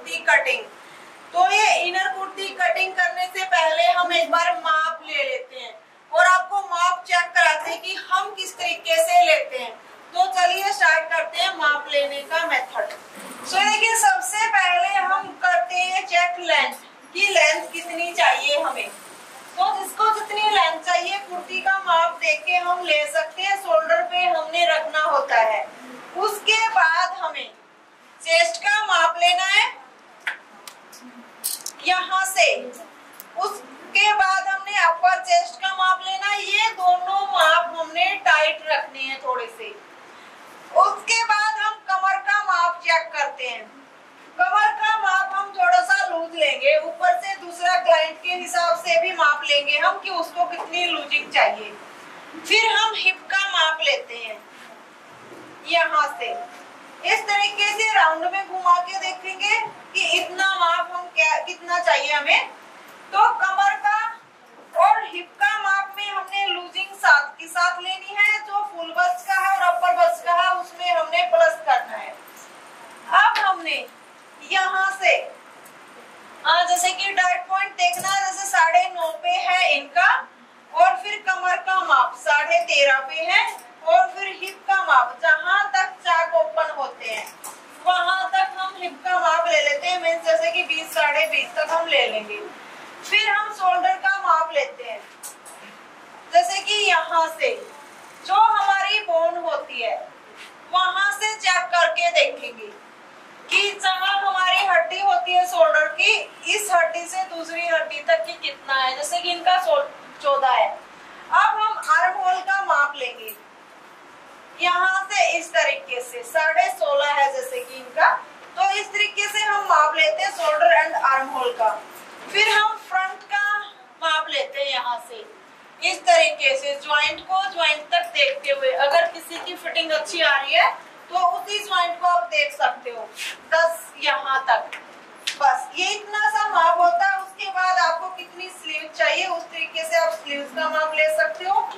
Kurti cutting. तो ये inner kurti cutting करने से पहले हम एक बार माप ले लेते हैं और आपको माप चेक कराते हैं कि हम किस तरीके से लेते हैं। तो चलिए स्टार्ट करते हैं माप लेने का मेथड। सो देखिए, सबसे पहले हम करते हैं चेक लेंथ की लेंथ कितनी चाहिए हमें। तो जिसको जितनी लेंथ चाहिए कुर्ती का माप देख के हम ले सकते हैं। शोल्डर पे हमने रखना होता है। उसके बाद हमें चेस्ट का माप लेना है यहाँ से। उसके बाद हमने अपर चेस्ट का माप लेना है। ये दोनों माप हमने टाइट रखने हैं थोड़े से। उसके बाद हम कमर का माप चेक करते हैं। कमर का माप हम थोड़ा सा लूज लेंगे, ऊपर से दूसरा क्लाइंट के हिसाब से भी माप लेंगे हम कि उसको कितनी लूजिंग चाहिए। फिर हम हिप का माप लेते हैं यहाँ से। इस तरीके से राउंड में घुमा के देखेंगे कि इतना माप हम कितना चाहिए हमें। तो कमर का और हिप का माप में हमने लूजिंग साथ के साथ लेनी है। जो फुल बस्ट का है और अपर बस्ट का है उसमें हमने प्लस करना है। अब हमने यहाँ से जैसे कि डार्ट पॉइंट देखना है, जैसे 9.5 पे है इनका, और फिर कमर का माप 13.5 पे है, और फिर हिप का माप जहां तक चाक ओपन होते हैं वहां तक हम हिप का माप ले लेते हैं। मीन्स जैसे कि 20 20.5 तक हम ले लेंगे। फिर हम शोल्डर का माप लेते हैं, जैसे कि यहाँ से जो हमारी बोन होती है वहां से चेक करके देखेंगे कि जहां हमारी हड्डी होती है शोल्डर की, इस हड्डी से दूसरी हड्डी तक की कितना है। जैसे कि इनका 14 है। अब हम आर्म होल का माप लेंगे यहाँ से। इस तरीके से 16.5 है जैसे कि इनका। तो इस तरीके से हम माप लेते हैं शोल्डर एंड आर्म होल का। फिर हम फ्रंट का माप लेते हैं यहाँ से। इस तरीके से ज्वाइंट को ज्वाइंट तक देखते हुए, अगर किसी की फिटिंग अच्छी आ रही है तो उसी ज्वाइंट को आप देख सकते हो 10 यहाँ तक। बस ये इतना सा माप होता है। उसके बाद आपको कितनी स्लीव चाहिए उस तरीके से आप स्लीव्स का माप ले सकते हो।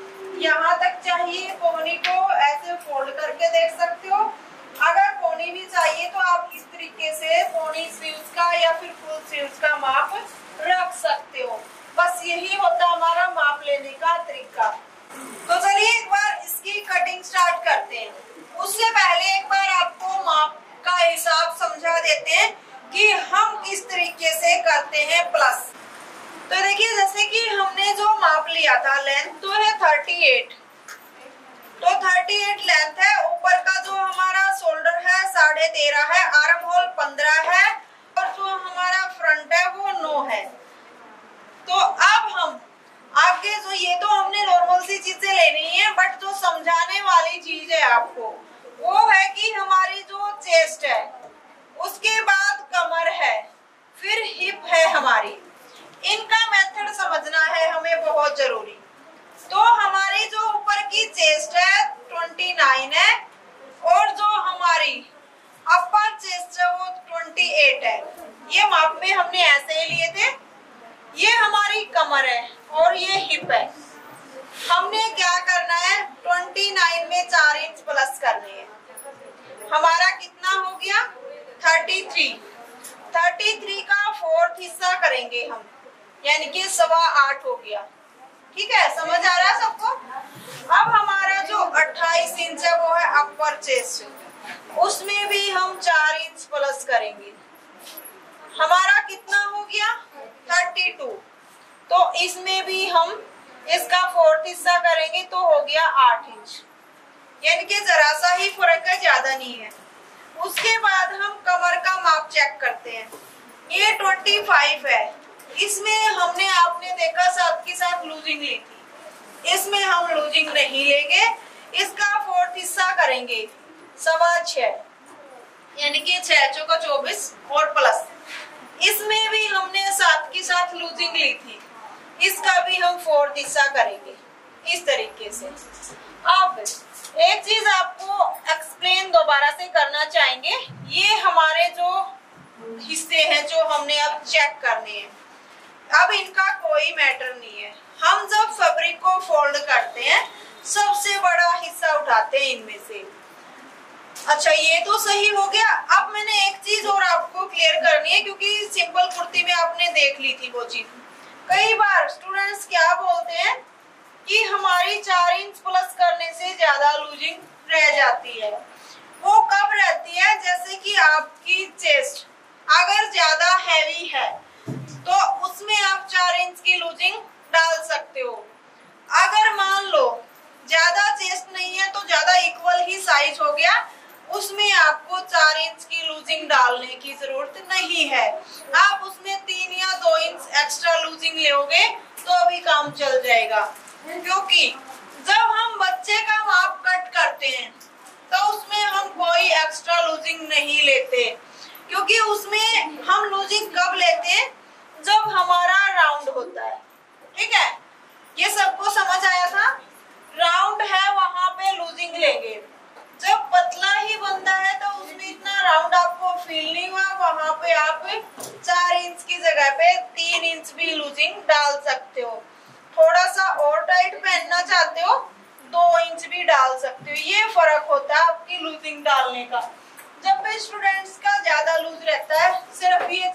यहाँ तक चाहिए पोनी को ऐसे फोल्ड करके देख सकते हो। अगर पोनी भी चाहिए तो आप इस तरीके से पोनी स्लीव्स का या फिर फुल स्लीव्स का माप रख सकते हो। बस यही होता है हमारा माप लेने का तरीका। तो चलिए एक बार इसकी कटिंग स्टार्ट करते हैं। उससे पहले एक बार आपको माप का हिसाब समझा देते हैं कि हम किस तरीके से करते हैं प्लस। तो देखिए, जैसे कि हमने जो माप लिया था लेंथ तो है 38। तो 38 लेंथ है। ऊपर का जो हमारा शोल्डर है 13.5 है, आर्म होल 15 है, और जो हमारा फ्रंट है वो 9 है। तो अब हम आगे जो ये तो हमने नॉर्मल सी चीजें लेनी है, बट जो समझाने वाली चीज है आपको वो है कि हमारी जो चेस्ट है, उसके बाद कमर है, फिर हिप है हमारी। इनका मेथड समझना है हमें बहुत जरूरी। तो हमारी जो ऊपर की चेस्ट है 29 है, और जो हमारी अपर चेस्ट है वो 28 है। ये माप में हमने ऐसे ही लिए थे। ये हमारी कमर है और ये हिप है। हमने क्या करना है, 29 में 4 इंच प्लस करने हैं। हमारा कितना हो गया 33 का 4th हिस्सा करेंगे हम, यानी कि 8.25 हो गया। ठीक है, समझ आ रहा है सबको। अब हमारा जो 28 इंच है वो है अपर चेस्ट, उसमें भी हम 4 इंच प्लस करेंगे। हमारा कितना हो गया 32। तो इसमें भी हम इसका 4th हिस्सा करेंगे तो हो गया 8 इंच, यानी कि जरा सा ही फर्क है, ज्यादा नहीं है। उसके बाद हम कमर का माप चेक करते हैं। ये 25 है। इसमें हमने आपने देखा साथ के साथ लूजिंग ली थी, इसमें हम लूजिंग नहीं लेंगे। इसका 4th हिस्सा करेंगे 6.25, यानी कि 6 चौका 24 और प्लस। इसमें भी हमने साथ के साथ लूजिंग ली थी, इसका भी हम 4th हिस्सा करेंगे इस तरीके से। अब एक चीज आपको एक्सप्लेन दोबारा से करना चाहेंगे। ये हमारे जो हिस्से हैं जो हमने अब चेक करने हैं, अब इनका कोई मैटर नहीं है। हम जब फैब्रिक को फोल्ड करते हैं सबसे बड़ा हिस्सा उठाते हैं इनमें से। अच्छा, ये तो सही हो गया। अब मैंने एक चीज और आपको क्लियर करनी है में, क्योंकि सिंपल कुर्ती में आपने देख ली थी वो चीज। कई बार स्टूडेंट्स क्या बोलते हैं कि हमारी 4 इंच प्लस करने से ज्यादा लूजिंग रह जाती है। वो कब रहती है, जैसे कि आपकी चेस्ट अगर ज्यादा हैवी है तो उसमें आप 4 इंच की लूजिंग डाल सकते हो। अगर मान लो ज्यादा चेस्ट नहीं है तो ज्यादा इक्वल ही साइज हो गया, उसमें आपको 4 इंच की लूजिंग डालने की जरूरत नहीं है। आप उसमें 3 या 2 इंच एक्स्ट्रा लूजिंग लोगे तो भी काम चल जाएगा। क्योंकि जब हम बच्चे का माप कट करते हैं तो उसमें हम कोई एक्स्ट्रा लूजिंग नहीं लेते, क्योंकि उसमें हम लूजिंग कब लेते हैं, जब हमारा राउंड होता है। ठीक है, ये सबको समझ आया था। राउंड है वहां पे लूजिंग लेंगे। जब पतला ही बनता है तो उसमें इतना राउंड आपको फील नहीं हुआ, वहां पे आप 4 इंच की जगह पे 3 इंच भी लूजिंग डाल सकते हो। थोड़ा सा और टाइट पहनना चाहते हो 2 इंच भी डाल सकते हो। ये फर्क होता है आपकी लूजिंग डालने का। जब भी स्टूडेंट्स का ज्यादा लूज रहता है, सिर्फ ये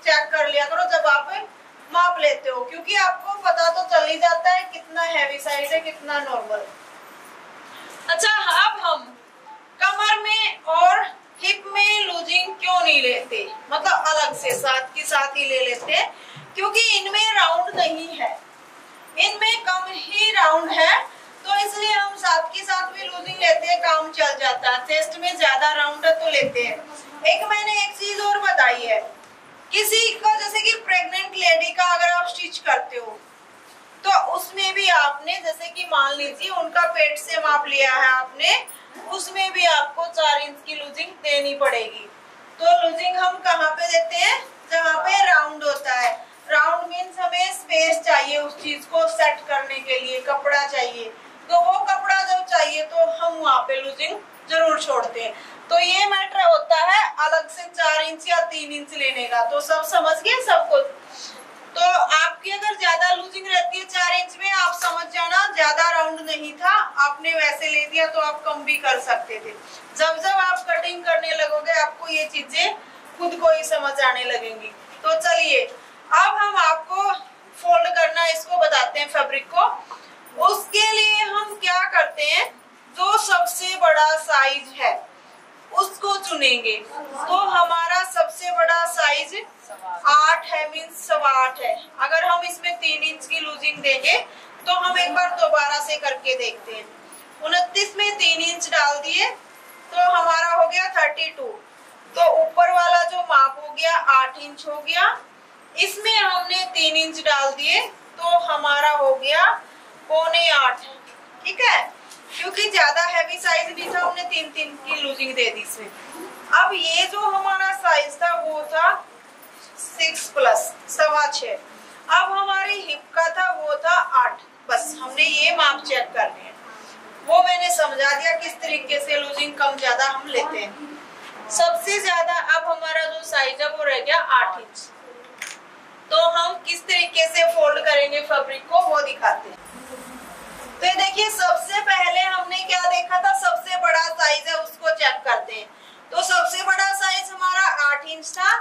चेक कर लिया करो जब आप माप लेते हो, क्योंकि आपको पता तो चल ही जाता है कितना हैवी साइज है कितना नॉर्मल। अच्छा, अब हम कमर में और हिप में लूजिंग क्यों नहीं लेते, मतलब अलग से साथ के साथ ही ले लेते हैं, क्योंकि इनमें राउंड नहीं है, इनमें कम ही राउंड है, तो इसलिए हम साथ के साथ भी लूजिंग लेते हैं, काम चल जाता है। चेस्ट में ज्यादा राउंड है तो लेते हैं। एक मैंने एक चीज और बताई है, किसी को जैसे कि प्रेग्नेंट लेडी का अगर आप स्टिच करते हो तो उसमें भी आपने, जैसे कि मान लीजिए उनका पेट से माप लिया है आपने, उसमें भी आपको 4 इंच की लूजिंग देनी पड़ेगी। तो लूजिंग हम कहाँ पे देते हैं, जहाँ पे राउंड होता है। राउंड मीन्स हमें स्पेस चाहिए उस चीज को सेट करने के लिए, कपड़ा चाहिए, तो वो कपड़ा जब चाहिए तो हम वहाँ पे लूजिंग जरूर छोड़ते हैं। तो ये मैटर होता है अलग से 4 इंच या 3 इंच लेने का। तो सब समझ गए सब कुछ। तो आपकी अगर ज्यादा लूजिंग रहती है 4 इंच में, आप समझ जाना ज्यादा राउंड नहीं था, आपने वैसे ले दिया तो आप कम भी कर सकते थे। जब जब आप कटिंग करने लगोगे आपको ये चीजें खुद को ही समझ आने लगेंगी। तो चलिए अब हम आपको फोल्ड करना इसको बताते हैं, फैब्रिक को। उसके लिए हम क्या करते हैं, जो सबसे बड़ा साइज है उसको चुनेंगे। तो हमारा सबसे बड़ा साइज 8 है, मीन्स 8.25 है। अगर हम इसमें 3 इंच की लूजिंग देंगे तो हम एक बार दोबारा से करके देखते हैं। 29 में 3 इंच डाल दिए तो हमारा हो गया 32। तो ऊपर वाला जो माप हो गया 8 इंच हो गया, इसमें हमने 3 इंच डाल दिए तो हमारा हो गया 7.25। ठीक है, क्योंकि ज्यादा हैवी साइज नहीं था, हमने 3 की लूजिंग दे दी इसमें। अब ये जो हमारा साइज था वो था 6 प्लस 6.25। अब हमारी हिप का था वो था 8। बस हमने ये माप चेक करने हैं, वो मैंने समझा दिया किस तरीके से लूजिंग कम ज्यादा हम लेते हैं। सबसे ज्यादा अब हमारा जो साइज है वो रह गया 8 इंच। तो हम किस तरीके से फोल्ड करेंगे फैब्रिक को वो दिखाते हैं। तो ये देखिए, सबसे पहले हमने क्या देखा था, सबसे बड़ा साइज है उसको चेक करते हैं। तो सबसे बड़ा साइज हमारा 8 इंच था,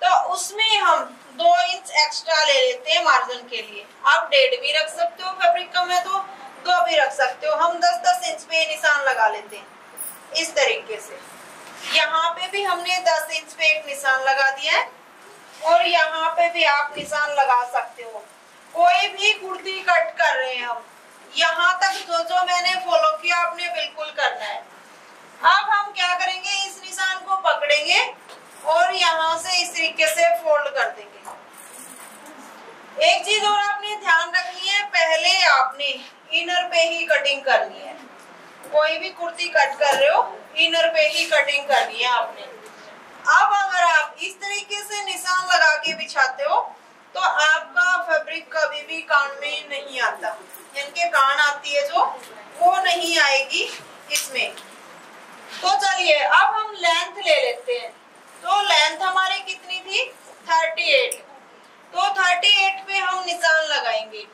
तो उसमें हम 2 इंच एक्स्ट्रा ले लेते हैं मार्जिन के लिए। आप 1.5 भी रख सकते हो, फैब्रिक कम है तो 2 भी रख सकते हो। हम 10-10 इंच पे निशान लगा लेते हैं इस तरीके से। यहाँ पे भी हमने 10 इंच पे एक निशान लगा दिया है, और यहाँ पे भी आप निशान लगा सकते हो। कोई भी कुर्ती कट कर रहे हैं हम, यहाँ तक जो मैंने फॉलो किया आपने बिल्कुल करना है। अब हम क्या करेंगे, इस निशान को पकड़ेंगे और यहाँ से इस तरीके से फोल्ड कर देंगे। एक चीज और आपने ध्यान रखनी है, पहले आपने इनर पे ही कटिंग करनी है। कोई भी कुर्ती कट कर रहे हो इनर पे ही कटिंग करनी है आपने। अब अगर आप इस तरीके से निशान लगा के बिछाते हो तो आपका फैब्रिक कभी भी कान में नहीं आता, इनके कान आती है जो वो नहीं आएगी इसमें। तो चलिए अब हम लेंथ ले लेते हैं। तो लेंथ हमारी कितनी थी, 38। तो 38 पे हम निशान लगाएंगे।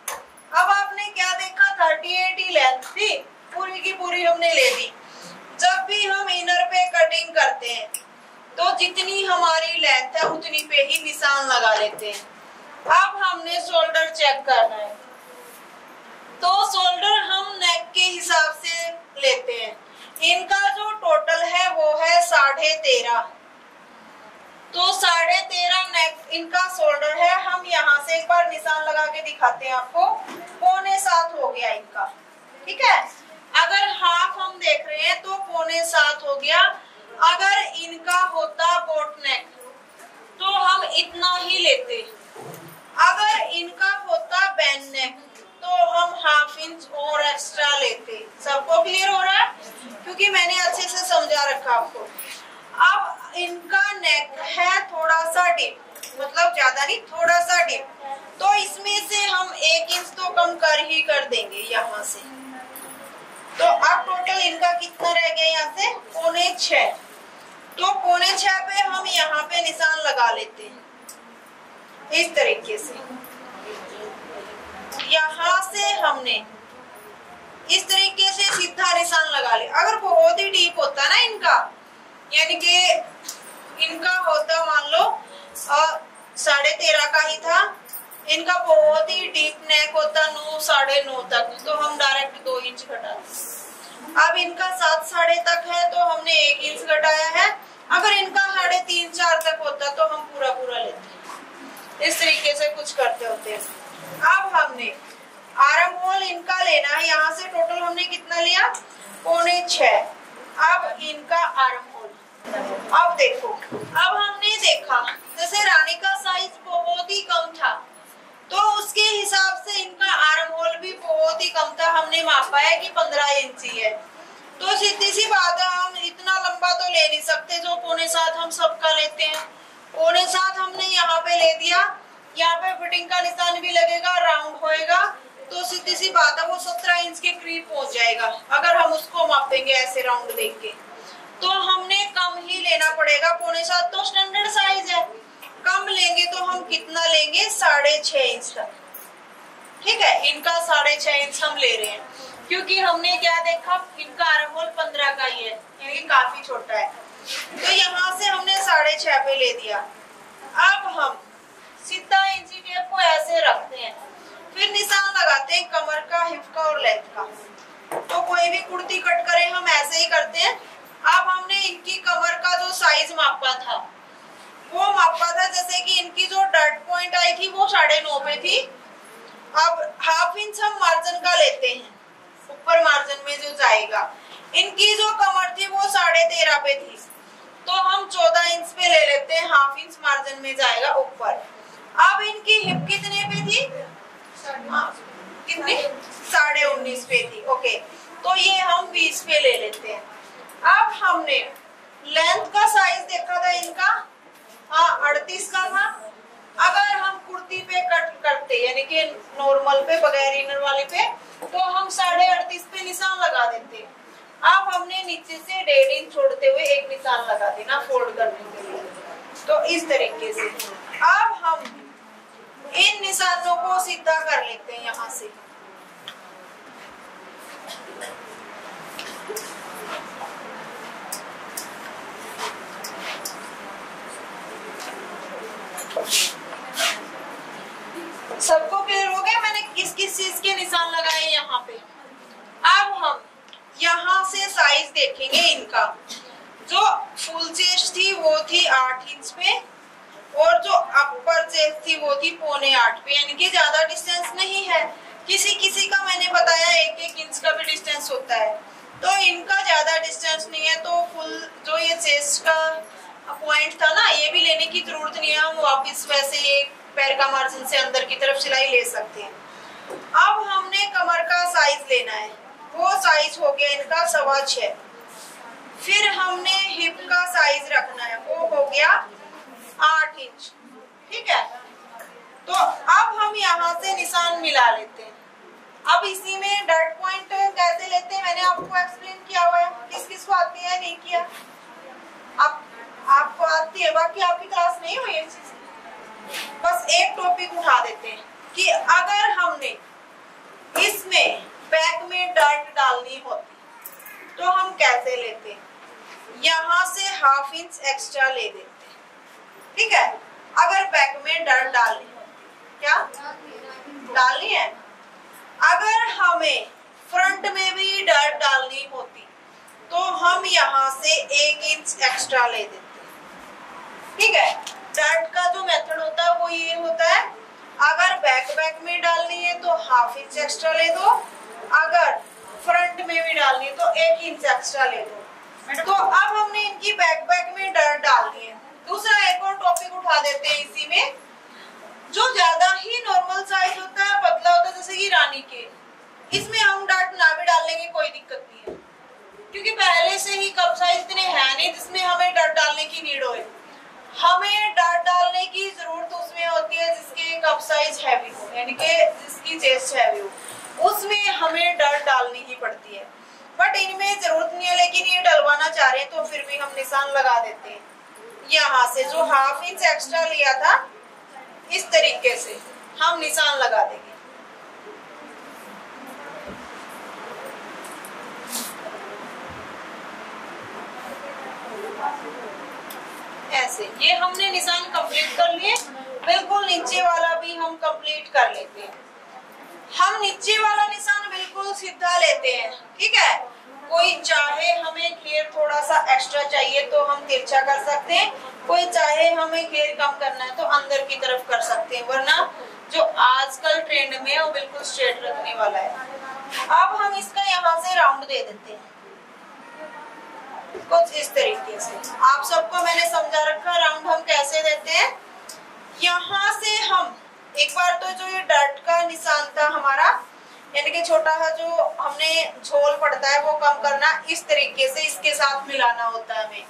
अब आपने क्या देखा, 38 ही लेंथ थी, पूरी की पूरी हमने ले दी। जब भी हम इनर पे कटिंग करते हैं तो जितनी हमारी लेंथ है उतनी पे ही भी निशान लगा लेते हैं। अब हमने शोल्डर चेक करना है, तो शोल्डर हम नेक के हिसाब से लेते हैं। इनका जो टोटल है वो है 13.5, तो 13.5 नेक इनका शोल्डर है। हम यहाँ से एक बार निशान लगा के दिखाते हैं आपको, 6.25 हो गया इनका, ठीक है। अगर हाफ हम देख रहे हैं तो 6.25 हो गया। अगर इनका होता बोट नेक तो हम इतना ही लेते। अगर इनका होता बैन नेक तो हम 1/2 इंच और एक्स्ट्रा लेते। सबको क्लियर हो रहा है? क्योंकि मैंने अच्छे से समझा रखा आपको। अब इनका नेक है थोड़ा सा डीप, मतलब ज्यादा नहीं, थोड़ा सा डीप, तो इसमें से हम 1 इंच तो कम कर देंगे यहाँ से। तो अब टोटल इनका कितना रह गया यहाँ से? 6.25। तो 6.25 पे हम यहाँ पे निशान लगा लेते हैं इस तरीके से। यहाँ से हमने इस तरीके से सीधा निशान लगा लिया। अगर बहुत ही डीप होता ना इनका, यानी कि इनका होता मान लो 13.5 का ही था, इनका बहुत ही डीप नेक होता 9 साढ़े 9 तक, तो हम डायरेक्ट 2 इंच घटा। अब इनका 7 साढ़े तक है तो हमने 1 इंच घटाया है। अगर इनका 3.5 4 तक होता तो हम पूरा लेते। इस तरीके से कुछ करते होते हैं। अब हमने आर्म होल इनका लेना है। यहाँ से टोटल हमने कितना लिया? 6.25। अब इनका आर्म होल, अब देखो, अब हमने देखा जैसे रानी का साइज बहुत ही कम था तो उसके हिसाब से इनका आर्म होल भी बहुत ही कम था। हमने मापा है कि 15 इंच है, तो सीधी सी बात है हम इतना लंबा तो ले नहीं सकते। जो 6.25 हम सबका लेते हैं, 6.25 हमने यहाँ पे ले दिया। यहाँ पे फिटिंग का निशान भी लगेगा, राउंड होएगा, तो सीधी सी बात है वो 17 इंच के करीब पहुंच जाएगा। अगर हम उसको मापेंगे ऐसे राउंड देख के, तो हमने कम ही लेना पड़ेगा। 6.25 तो स्टैंडर्ड साइज है, कम लेंगे तो हम कितना लेंगे? 6.5 इंच तक, ठीक है। इनका 6.5 इंच हम ले रहे हैं क्योंकि हमने क्या देखा, इनका आर्म होल 15 का ही है, यानी काफी छोटा है। तो यहाँ से हमने 6.5 पे ले दिया। अब हम सीधा इंची टेप को ऐसे रखते हैं, फिर निशान लगाते हैं कमर का, हिप का और लेंथ का। तो कोई भी कुर्ती कट करे हम ऐसे ही करते हैं। अब हमने इनकी कमर का जो साइज मापा था वो मापा था, जैसे कि इनकी जो डॉट पॉइंट आई थी वो 9.5 पे थी। अब 1/2 इंच हम मार्जिन का लेते हैं, ऊपर मार्जिन में जो जाएगा। इनकी जो कमर थी वो 13.5 पे थी, तो हम 14 इंच पे ले लेते हैं, 1/2 इंच मार्जिन में जाएगा ऊपर। अब इनकी हिप कितने पे थी? कितनी? 19.5 पे थी। ओके, तो ये हम 20 पे ले लेते हैं। अब हमने लेंथ का साइज देखा था इनका, 38 का था। अगर हम कुर्ती पे कट करते, यानी कि नॉर्मल पे, बगैर इनर वाले पे, तो हम 38.5 पे निशान लगा देते। अब हमने नीचे से 1.5 इंच छोड़ते हुए एक निशान लगा देना फोल्ड करने के लिए। तो इस तरीके से अब हम इन निशानों को सीधा कर लेते हैं यहाँ से। सबको क्लियर हो गया मैंने किस किस चीज के निशान लगाए यहाँ पे। अब हम यहाँ से साइज देखेंगे इनका। जो फुल चेस्ट थी वो थी 8 इंच पे, और जो अपर चेस्ट थी वो थी 7.25 पे, यानी कि ज्यादा डिस्टेंस नहीं है। किसी किसी का मैंने बताया 1-1 इंच का भी डिस्टेंस होता है, तो इनका ज्यादा डिस्टेंस नहीं है। तो फुल जो ये चेस्ट का पॉइंट था ना, ये भी लेने की जरूरत नहीं है, हम वापस वैसे ये पैर का मार्जिन से अंदर की तरफ सिलाई ले सकते हैं। अब हमने कमर का साइज लेना है, वो साइज हो गया इनका 6.25। फिर हमने हिप का साइज रखना है, वो हो गया 8 इंच, ठीक है। तो अब हम यहाँ से निशान मिला लेते हैं। अब इसी में डॉट पॉइंट कैसे लेते हैं मैंने आपको एक्सप्लेन किया हुआ है। किस किस को आती है, नहीं किया? आपको आती है, बाकी आपकी क्लास नहीं हुई इस चीज। बस एक टॉपिक उठा देते हैं कि अगर हमने इसमें बैक में डॉट डालनी होती तो हम कैसे लेते? यहाँ से 1/2 इंच एक्स्ट्रा ले देते, ठीक है। अगर हमें फ्रंट में भी डार्ट डालनी होती तो हम यहाँ से 1 इंच एक्स्ट्रा ले देते। ठीक है, डार्ट का जो मेथड होता है वो ये होता है, अगर बैक में डालनी है तो 1/2 इंच एक्स्ट्रा ले दो, अगर फ्रंट में भी डालनी है तो 1 इंच एक्स्ट्रा ले दो। तो अब हमने इनकी बैक में डार्ट डाल दी है। दूसरा एक और टॉपिक उठा देते हैं इसी में, जो ज्यादा ही नॉर्मल साइज होता है, पतला होता है, जैसे कि रानी के, इसमें हम डार्ट ना भी डालने की कोई दिक्कत नहीं है, क्योंकि पहले से ही कप साइज इतने है नहीं जिसमें हमें डार्ट डालने की नीड हो। हमें डार्ट डालने की जरूरत उसमें होती है जिसके कप साइज हैवी हो, यानी कि जिसकी चेस्ट हैवी हो, उसमें हमें डार्ट डालनी ही पड़ती है। बट इनमें जरूरत नहीं है, लेकिन ये डलवाना चाह रहे हैं तो फिर भी हम निशान लगा देते हैं। यहाँ से जो 1/2 इंच एक्स्ट्रा लिया था, इस तरीके से हम निशान लगा देंगे। ऐसे ये हमने निशान कंप्लीट कर लिए। बिल्कुल नीचे वाला भी हम कंप्लीट कर लेते हैं। हम नीचे वाला निशान बिल्कुल सीधा लेते हैं। ठीक है, कोई चाहे हमें घेर थोड़ा सा एक्स्ट्रा चाहिए तो हम तिरछा कर सकते हैं, कोई चाहे हमें घेर कम करना है तो अंदर की तरफ कर सकते हैं, वरना जो आजकल ट्रेंड में है वो बिल्कुल स्ट्रेट रखने वाला है। अब हम इसका यहाँ से राउंड दे देते हैं कुछ इस तरीके से। आप सबको मैंने समझा रखा राउंड हम कैसे देते हैं। यहाँ से हम एक बार तो जो ये डार्ट का निशान था हमारा, यानी कि छोटा सा जो हमने झोल पड़ता है वो कम करना, इस तरीके से इसके साथ मिलाना होता है। हमें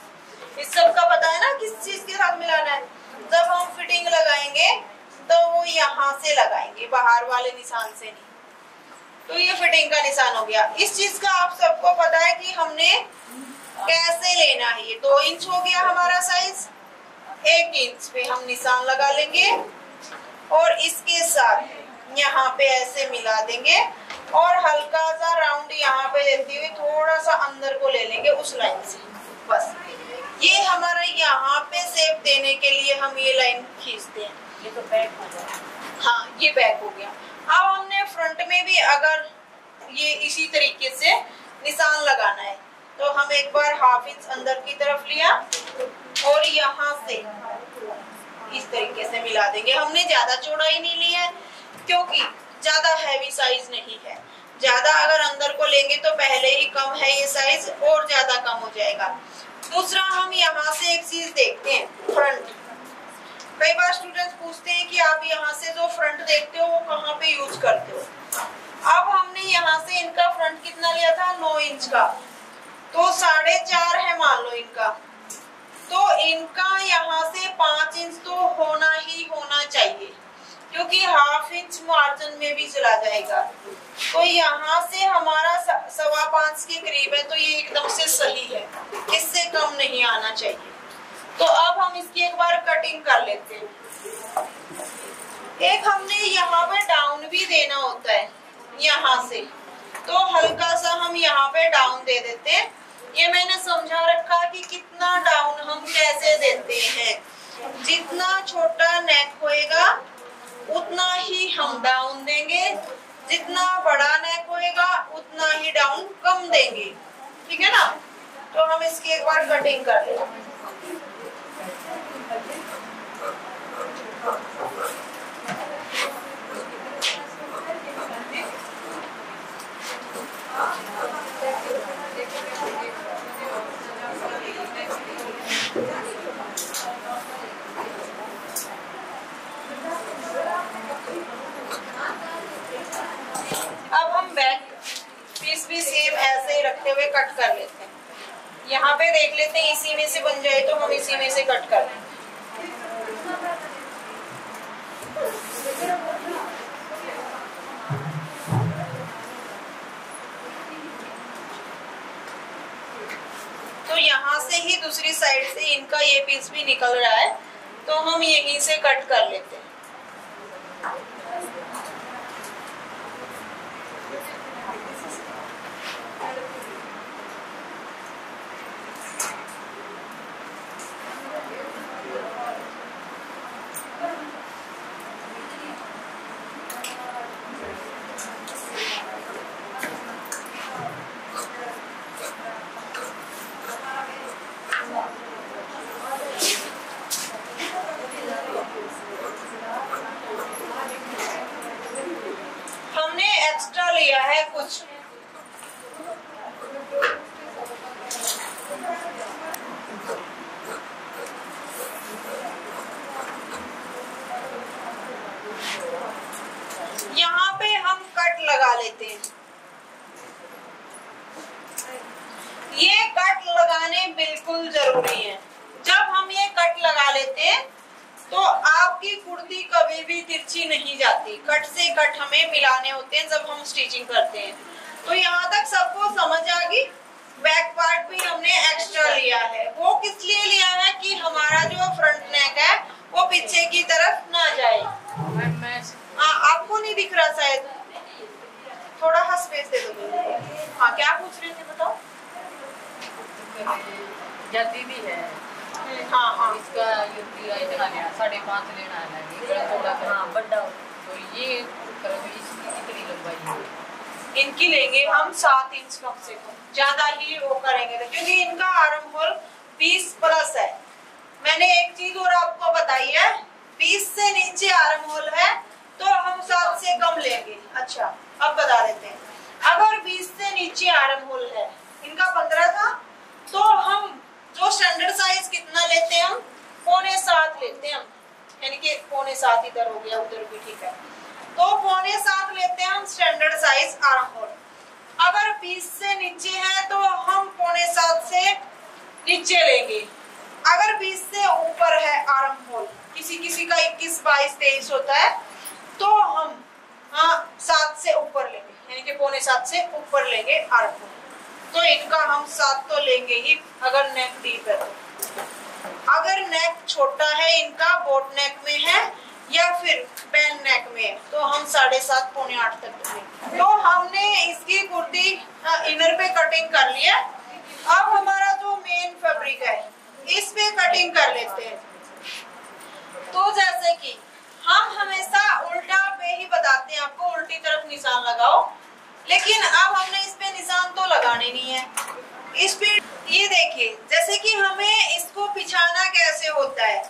इस सब का पता है ना किस चीज के साथ मिलाना है। जब हम फिटिंग लगाएंगे तो वो यहाँ से लगाएंगे, बाहर वाले निशान से नहीं। तो ये फिटिंग का निशान हो गया। इस चीज का आप सबको पता है कि हमने कैसे लेना है। ये 2 इंच हो गया हमारा साइज, 1 इंच पे हम निशान लगा लेंगे और इसके साथ यहाँ पे ऐसे मिला देंगे और हल्का सा राउंड यहाँ पे देते हुए थोड़ा सा अंदर को ले लेंगे उस लाइन से। बस ये हमारा यहाँ पे शेप देने के लिए हम ये लाइन खींचते हैं। ये तो बैक हो गया। हाँ, ये बैक हो गया। अब हमने फ्रंट में भी अगर ये इसी तरीके से निशान लगाना है तो हम एक बार 1/2 इंच अंदर की तरफ लिया और यहाँ से इस तरीके से मिला देंगे। हमने ज्यादा चौड़ाई नहीं ली है क्योंकि ज्यादा हैवी साइज नहीं है। ज्यादा अगर अंदर को लेंगे तो पहले ही कम है ये साइज और ज्यादा कम हो जाएगा। दूसरा हम यहाँ से एक चीज देखते हैं, फ्रंट। कई बार स्टूडेंट्स पूछते हैं कि आप यहाँ से जो फ्रंट देखते हो वो कहाँ पे यूज करते हो। अब हमने यहाँ से इनका फ्रंट कितना लिया था, 9 इंच का, तो 4.5 है मान लो इनका, तो इनका यहाँ से 5 इंच तो होना ही होना चाहिए, क्योंकि 1/2 इंच मार्जिन में भी चला जाएगा। तो यहाँ से हमारा 5.25 के करीब है, तो ये एकदम से सही है, इससे कम नहीं आना चाहिए। तो अब हम इसकी एक बार कटिंग कर लेते हैं। एक हमने यहाँ पे डाउन भी देना होता है यहाँ से, तो हल्का सा हम यहाँ पे डाउन दे देते हैं। ये मैंने समझा रखा कि कितना डाउन हम कैसे देते हैं। जितना छोटा नेक होएगा उतना ही हम डाउन देंगे, जितना बड़ा नेक होएगा उतना ही डाउन कम देंगे। ठीक है ना, तो हम इसकी एक बार कटिंग कर लेंगे। अब हम बैक पीस भी सेम ऐसे ही रखते हुए कट कर लेते हैं। यहाँ पे देख लेते हैं इसी में से बन जाए तो हम इसी में से कट कर लेंगे। तो यहाँ से ही दूसरी साइड से इनका ये पीस भी निकल रहा है, तो हम यहीं से कट कर लेते हैं। कुछ। यहाँ पे हम कट लगा लेते हैं। ये कट लगाने बिल्कुल जरूरी है। जब हम ये कट लगा लेते हैं तो आपकी कुर्ती कभी भी तिरछी नहीं जाती। कट से कट हमें मिलाने होते हैं जब हम स्टिचिंग करते हैं। तो यहाँ तक सबको समझ आ गई। बैक पार्ट भी हमने एक्स्ट्रा लिया है। वो किस लिए लिया है कि हमारा जो फ्रंट नेक है वो पीछे की तरफ ना जाए। आपको नहीं दिख रहा शायद, थोड़ा सा स्पेस दे दो। हाँ, क्या पूछ रहे थे बताओ। जल्दी भी है। हाँ हाँ, इसका यूपी इतना लेना 5.5 लेना है थोड़ा। हाँ बड़ा तो ये इसकी कितनी लंबाई है? इनकी लेंगे हम 7 इंच कम से कम, ज्यादा ही वो करेंगे क्योंकि इनका आर्म होल 20 प्लस है। मैंने एक चीज और आपको बताई है, 20 से नीचे आर्म होल है तो हम 7 से कम लेंगे। अच्छा, अब बता देते हैं। अगर 20 से नीचे आर्म होल है, इनका 15 था, तो हम जो स्टैंडर्ड साइज कितना लेते हैं, हम 6.25 लेते हैं हम, यानी कि 6.25 इधर हो गया, उधर भी ठीक है। तो 6.25 लेते हैं हम स्टैंडर्ड साइज आर्म होल। अगर 20 से नीचे है तो हम 6.25 से नीचे लेंगे। अगर 20 से ऊपर है आर्म होल, किसी किसी का 21, 22, 23 होता है, तो हम 7 से ऊपर लेंगे, यानी कि 6.25 से ऊपर लेंगे आर्म होल। तो इनका हम 7 तो लेंगे ही अगर नेक डीप है तो। अगर नेक छोटा है, इनका बोट नेक में है या फिर बैन नेक में है, तो हम 7.5 पौने 8 तक लेंगे। तो हमने इसकी कुर्ती इनर पे कटिंग कर लिया। अब हमारा जो मेन फैब्रिक है इस पे कटिंग कर लेते हैं। तो जैसे कि हम हमेशा उल्टा पे ही बताते हैं आपको, उल्टी तरफ निशान लगाओ, लेकिन अब हमने इस पे निशान तो लगाने नहीं है। इस पे ये देखिए, जैसे कि हमें इसको पिछाना कैसे होता है।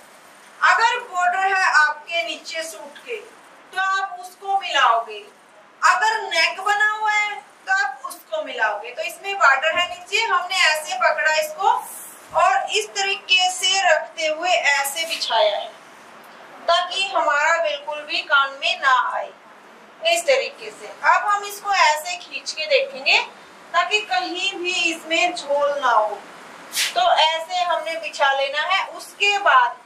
अगर बॉर्डर है आपके नीचे सूट के तो आप उसको मिलाओगे, अगर नेक बना हुआ है तो आप उसको मिलाओगे। तो इसमें बॉर्डर है नीचे, हमने ऐसे पकड़ा इसको और इस तरीके से रखते हुए ऐसे बिछाया है ताकि हमारा बिल्कुल भी कान में ना आए, इस तरीके से। अब हम इसको ऐसे खींच के देखेंगे ताकि कहीं भी इसमें झोल ना हो। तो ऐसे हमने बिछा लेना है। उसके बाद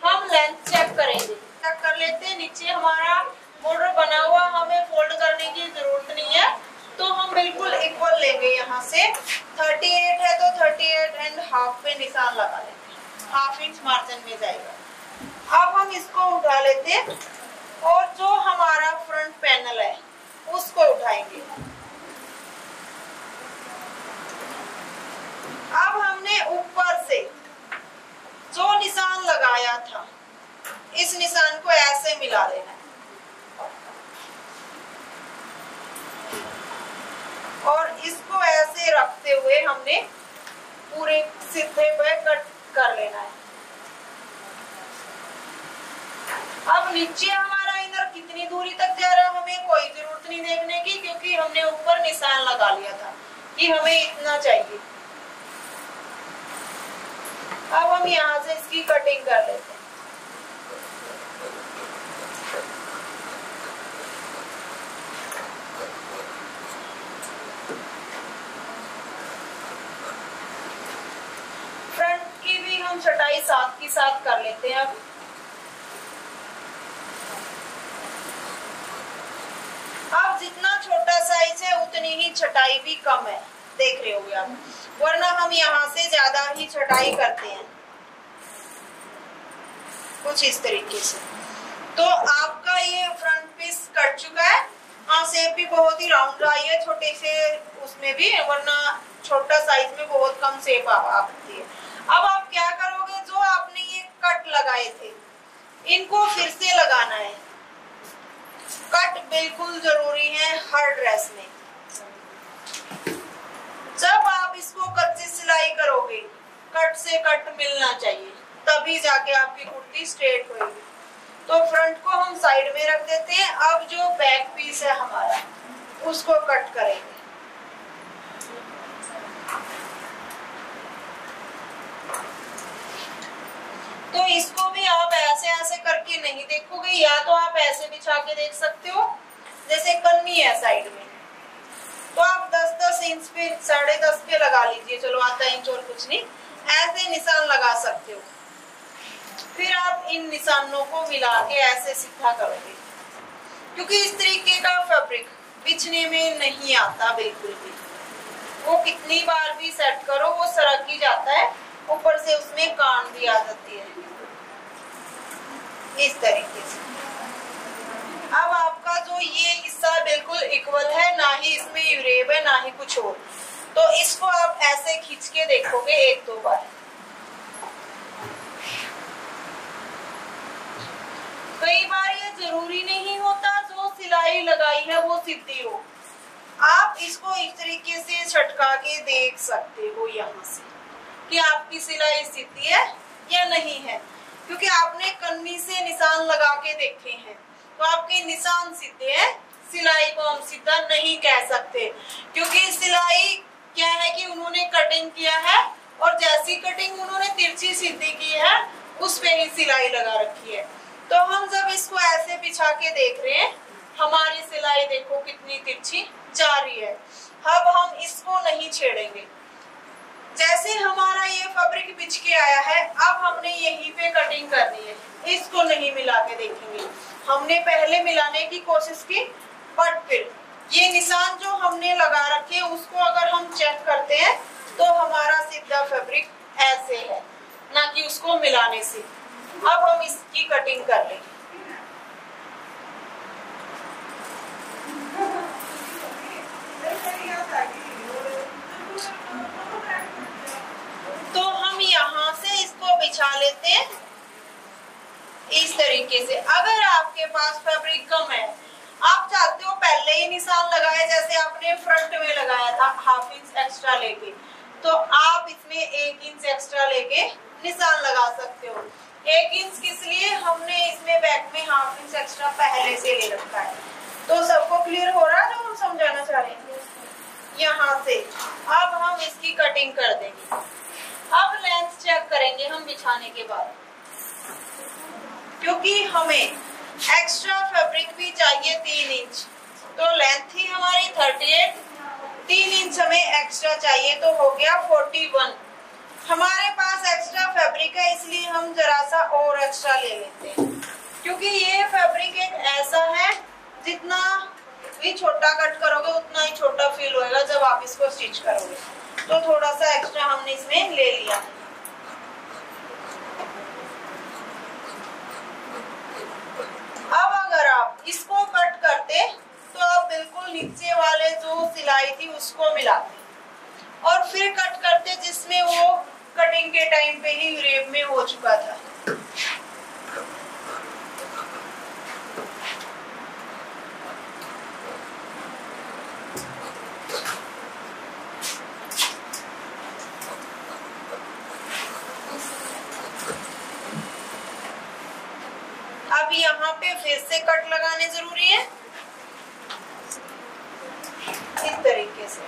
हम लेंथ चेक करेंगे, चेक कर लेते हैं। नीचे हमारा बॉर्डर बना हुआ, हमें फोल्ड करने की जरूरत नहीं है, तो हम बिल्कुल इक्वल लेंगे। यहाँ से 38 है तो 38.5 पे निशान लगा लेंगे, 1/2 इंच मार्जिन में जाएगा। अब हम इसको उठा लेते हैं और जो हमारा फ्रंट पैनल है उसको उठाएंगे। अब हमने ऊपर से जो निशान लगाया था, इस निशान को ऐसे मिला लेना है और इसको ऐसे रखते हुए हमने पूरे सीधे पे कट कर लेना है। अब नीचे हमारा इनर कितनी दूरी तक जा रहा है हमें कोई जरूरत नहीं देखने की, क्योंकि हमने ऊपर निशान लगा लिया था कि हमें इतना चाहिए। अब हम यहाँ से इसकी कटिंग कर लेते हैं। फ्रंट की भी हम छटाई साथ की साथ कर लेते हैं। अब जितना छोटा साइज है उतनी ही छटाई भी कम है, देख रहे होगे आप, वरना हम यहाँ से ज्यादा ही छटाई करते हैं कुछ इस तरीके से। तो आपका ये फ्रंट पीस कट चुका है। शेप भी बहुत ही राउंड आई है, छोटे से उसमें भी, वरना छोटा साइज में बहुत कम शेप आती है। अब आप क्या करोगे, जो आपने ये कट लगाए थे इनको फिर से लगाना है। कट बिल्कुल जरूरी है हर ड्रेस में। जब आप इसको कच्ची सिलाई करोगे, कट से कट मिलना चाहिए, तभी जाके आपकी कुर्ती स्ट्रेट होगी। तो फ्रंट को हम साइड में रख देते हैं। अब जो बैक पीस है हमारा, उसको कट करेंगे। तो इसको भी आप ऐसे ऐसे करके नहीं देखोगे, या तो आप ऐसे बिछा के देख सकते हो, जैसे कन्नी है साइड में, तो आप 10-10 इंच पे 10.5 पे लगा लीजिए, चलो आधा इंच और कुछ नहीं, ऐसे निशान लगा सकते हो। फिर आप इन निशानों को मिला के ऐसे सीधा करोगे, क्योंकि इस तरीके का फैब्रिक बिछने में नहीं आता बिल्कुल भी। वो कितनी बार भी सेट करो वो सरक ही जाता है, ऊपर से उसमें कान भी आ जाती है इस तरीके से। अब आपका जो ये हिस्सा बिल्कुल इक्वल है, ना ही इसमें यूरेब है ना ही कुछ और, तो इसको आप ऐसे खींच के देखोगे 1-2 बार। कई बार ये जरूरी नहीं होता जो सिलाई लगाई है वो सीधी हो, आप इसको इस तरीके से झटका के देख सकते हो यहाँ से कि आपकी सिलाई सीधी है या नहीं है, क्योंकि आपने कन्नी से निशान लगा के देखे हैं, तो आपके निशान सीधे हैं, सिलाई को हम सीधा नहीं कह सकते, क्योंकि सिलाई क्या है कि उन्होंने कटिंग किया है और जैसी कटिंग उन्होंने तिरछी सीधी की है उस पे ही सिलाई लगा रखी है। तो हम जब इसको ऐसे बिछा के देख रहे हैं, हमारी सिलाई देखो कितनी तिरछी जा रही है। अब हम इसको नहीं छेड़ेंगे, जैसे हमारा ये फैब्रिक बिछ के आया है, अब हमने यहीं पे कटिंग करनी है, इसको नहीं मिला के देखेंगे। हमने पहले मिलाने की कोशिश की, बट फिर ये निशान जो हमने लगा रखे उसको अगर हम चेक करते हैं तो हमारा सीधा फैब्रिक ऐसे है, ना कि उसको मिलाने से। अब हम इसकी कटिंग कर लेंगे। तो हम यहाँ से इसको बिछा लेते हैं इस तरीके से। अगर आपके पास फैब्रिक कम है, आप चाहते हो पहले ही निशान लगाए, जैसे आपने फ्रंट में लगाया था 1/2 इंच एक्स्ट्रा लेके, तो आप इसमें 1 इंच एक्स्ट्रा लेके निशान लगा सकते हो। 1 इंच किस लिए, हमने इसमें बैक में 1/2 इंच एक्स्ट्रा पहले से ले रखा है। तो सबको क्लियर हो रहा है जो हम समझाना चाह रहे हैं? यहाँ से अब हम इसकी कटिंग कर देंगे। अब लेंथ चेक करेंगे हम बिछाने के बाद, क्योंकि हमें एक्स्ट्रा फैब्रिक भी चाहिए 3 इंच, तो लेंथ ही हमारी 38, 3 इंच हमें एक्स्ट्रा चाहिए, तो हो गया 41। हमारे पास एक्स्ट्रा फैब्रिक है, इसलिए हम जरा सा और एक्स्ट्रा ले लेते हैं, क्योंकि ये फैब्रिक एक ऐसा है जितना भी छोटा कट करोगे उतना ही छोटा फील होएगा जब आप इसको स्टिच करोगे। तो थोड़ा सा एक्स्ट्रा हमने इसमें ले लिया। अब अगर आप इसको कट करते तो आप बिल्कुल नीचे वाले जो सिलाई थी उसको मिलाते और फिर कट करते, जिसमें वो कटिंग के टाइम पे ही रेब में हो चुका था। अब यहाँ पे फिर से कट लगाने जरूरी है इस तरीके से।